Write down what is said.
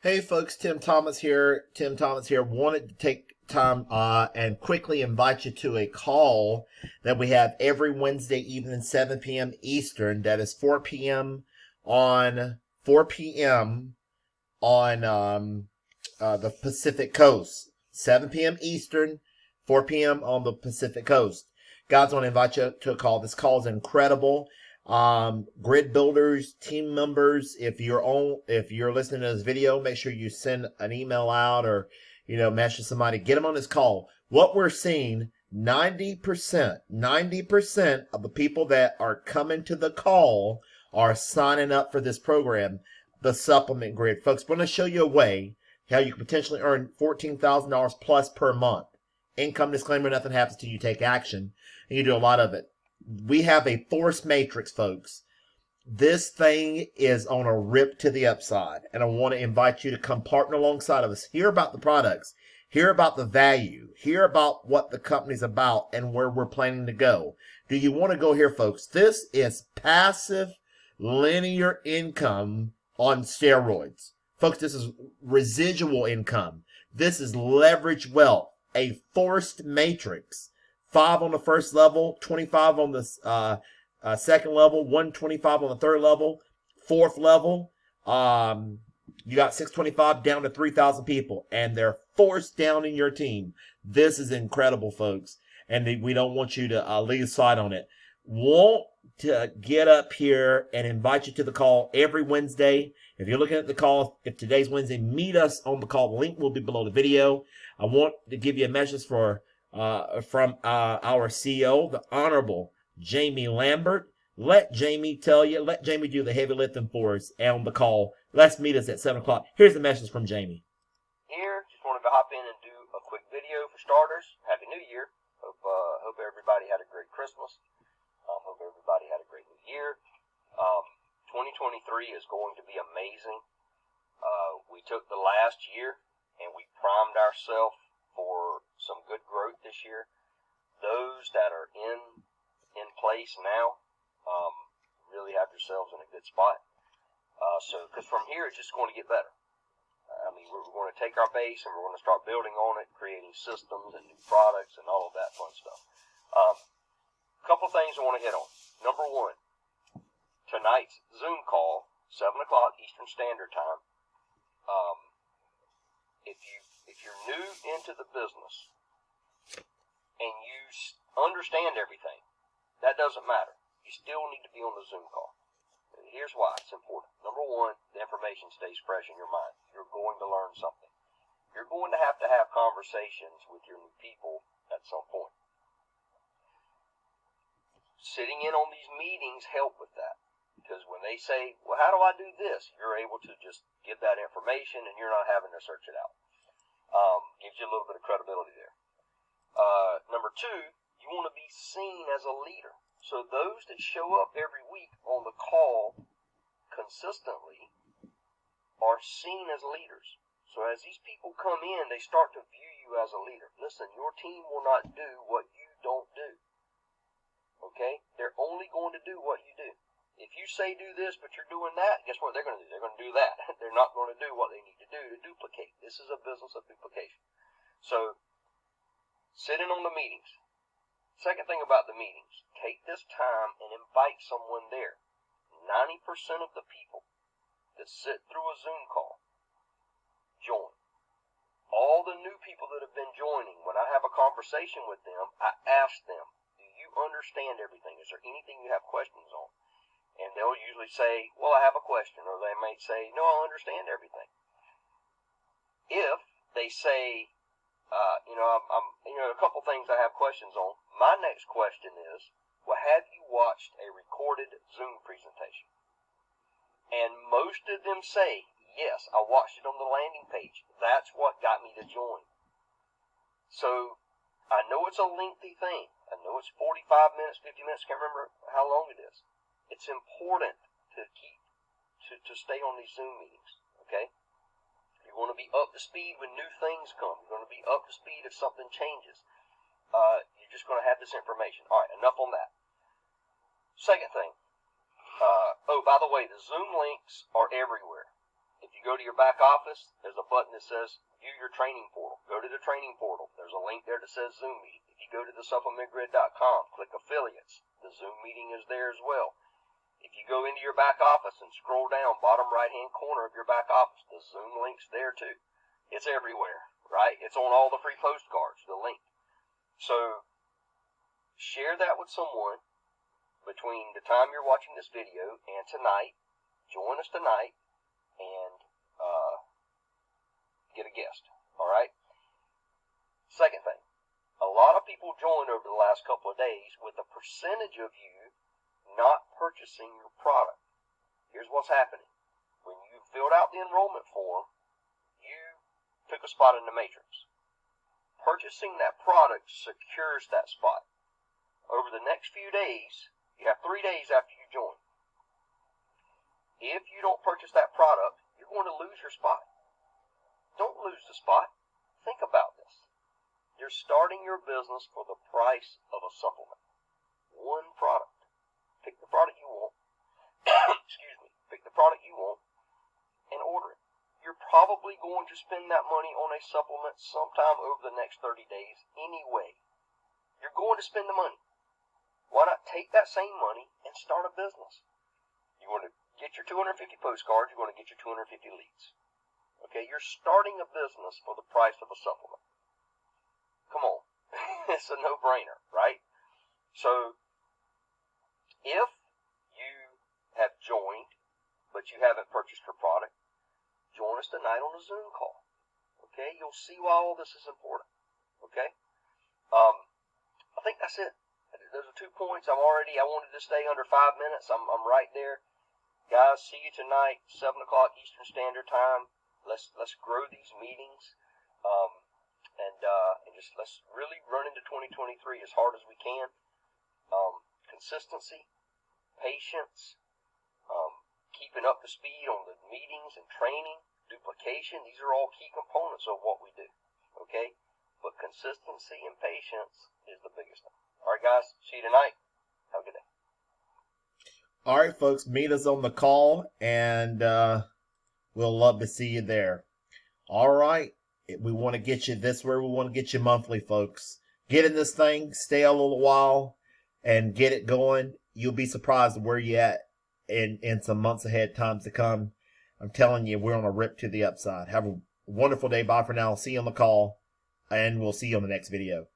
Hey folks, Tim Thomas here. Tim Thomas here. Wanted to take time and quickly invite you to a call that we have every Wednesday evening, 7 p.m. Eastern. That is 4 p.m. on the Pacific Coast. 7 p.m. Eastern, 4 p.m. on the Pacific Coast. Guys, I want to invite you to a call. This call is incredible. Grid builders, team members, if you're listening to this video, make sure you send an email out or, message somebody, get them on this call. What we're seeing, 90% of the people that are coming to the call are signing up for this program, the supplement grid. Folks, we're going to show you a way how you can potentially earn $14,000 plus per month. Income disclaimer, nothing happens till you take action, and you do a lot of it. We have a force matrix, folks. This thing is on a rip to the upside, and I want to invite you to come partner alongside of us. Hear about the products, hear about the value, hear about what the company's about and where we're planning to go. Do you want to go here, folks? This is passive linear income on steroids. Folks, this is residual income. This is leverage wealth, a forced matrix. 5 on the first level, 25 on the second level, 125 on the third level, fourth level. You got 625 down to 3,000 people, and they're forced down in your team. This is incredible, folks, and we don't want you to leave sight on it. Want to get up here and invite you to the call every Wednesday. If you're looking at the call, if today's Wednesday, meet us on the call. The link will be below the video. I want to give you a message from our CEO, the Honorable Jamie Lambert. Let Jamie do the heavy lifting for us on the call. Let's meet us at 7 o'clock. Here's the message from Jamie. Here, just wanted to hop in and do a quick video for starters. Happy New Year. Hope everybody had a great Christmas. Hope everybody had a great New Year. 2023 is going to be amazing. We took the last year and we primed ourselves for some good growth this year. Those that are in place now really have yourselves in a good spot. Because from here it's just going to get better. We're going to take our base and we're going to start building on it, creating systems and new products and all of that fun stuff. A couple things I want to hit on. Number one, tonight's Zoom call, 7 o'clock Eastern Standard Time. If you're new into the business and you understand everything, that doesn't matter. You still need to be on the Zoom call. And here's why it's important. Number one, the information stays fresh in your mind. You're going to learn something. You're going to have conversations with your new people at some point. Sitting in on these meetings help with that. Because when they say, well, how do I do this? You're able to just give that information and you're not having to search it out. Gives you a little bit of credibility there. Number two, you want to be seen as a leader. So those that show up every week on the call consistently are seen as leaders. So as these people come in, they start to view you as a leader. Listen, your team will not do what you don't do. Okay? They're only going to do what you do. If you say do this, but you're doing that, guess what they're going to do? They're going to do that. They're not going to do what they need to do to duplicate. This is a business of duplication. So, sitting on the meetings. Second thing about the meetings, take this time and invite someone there. 90% of the people that sit through a Zoom call join. All the new people that have been joining, when I have a conversation with them, I ask them, do you understand everything? Is there anything you have questions on? And they'll usually say, well, I have a question. Or they might say, no, I understand everything. If they say, a couple things I have questions on, my next question is, well, have you watched a recorded Zoom presentation? And most of them say, yes, I watched it on the landing page. That's what got me to join. So I know it's a lengthy thing. I know it's 45 minutes, 50 minutes. Can't remember how long it is. It's important to stay on these Zoom meetings, okay? You're going to be up to speed when new things come. You're going to be up to speed if something changes. You're just going to have this information. All right, enough on that. Second thing. By the way, the Zoom links are everywhere. If you go to your back office, there's a button that says view your training portal. Go to the training portal. There's a link there that says Zoom meeting. If you go to the supplementgrid.com, click affiliates. The Zoom meeting is there as well. If you go into your back office and scroll down, bottom right-hand corner of your back office, the Zoom link's there too. It's everywhere, right? It's on all the free postcards, the link. So share that with someone between the time you're watching this video and tonight. Join us tonight and get a guest, all right? Second thing, a lot of people joined over the last couple of days with a percentage of you not purchasing your product. Here's what's happening. When you filled out the enrollment form, you took a spot in the matrix. Purchasing that product secures that spot. Over the next few days, you have 3 days after you join. If you don't purchase that product, you're going to lose your spot. Don't lose the spot. Think about this. You're starting your business for the price of a supplement. One product. Pick the product you want. Excuse me. Pick the product you want and order it. You're probably going to spend that money on a supplement sometime over the next 30 days anyway. You're going to spend the money. Why not take that same money and start a business? You're going to get your 250 postcards. You're going to get your 250 leads. Okay, you're starting a business for the price of a supplement. Come on. It's a no-brainer, right? So, if you have joined, but you haven't purchased your product, join us tonight on a Zoom call. Okay, you'll see why all this is important. Okay, I think that's it. Those are 2 points. I wanted to stay under 5 minutes. I'm right there. Guys, see you tonight, 7 o'clock Eastern Standard Time. Let's grow these meetings, and just let's really run into 2023 as hard as we can. Consistency, patience, keeping up to speed on the meetings and training, duplication. These are all key components of what we do. Okay, but consistency and patience is the biggest thing. All right, guys. See you tonight. Have a good day. All right, folks. Meet us on the call, and we'll love to see you there. All right. We want to get you this where we want to get you monthly, folks. Get in this thing, stay a little while, and get it going. You'll be surprised where you at in some months ahead, times to come. I'm telling you, we're on a rip to the upside. Have a wonderful day. Bye for now. See you on the call, and we'll see you on the next video.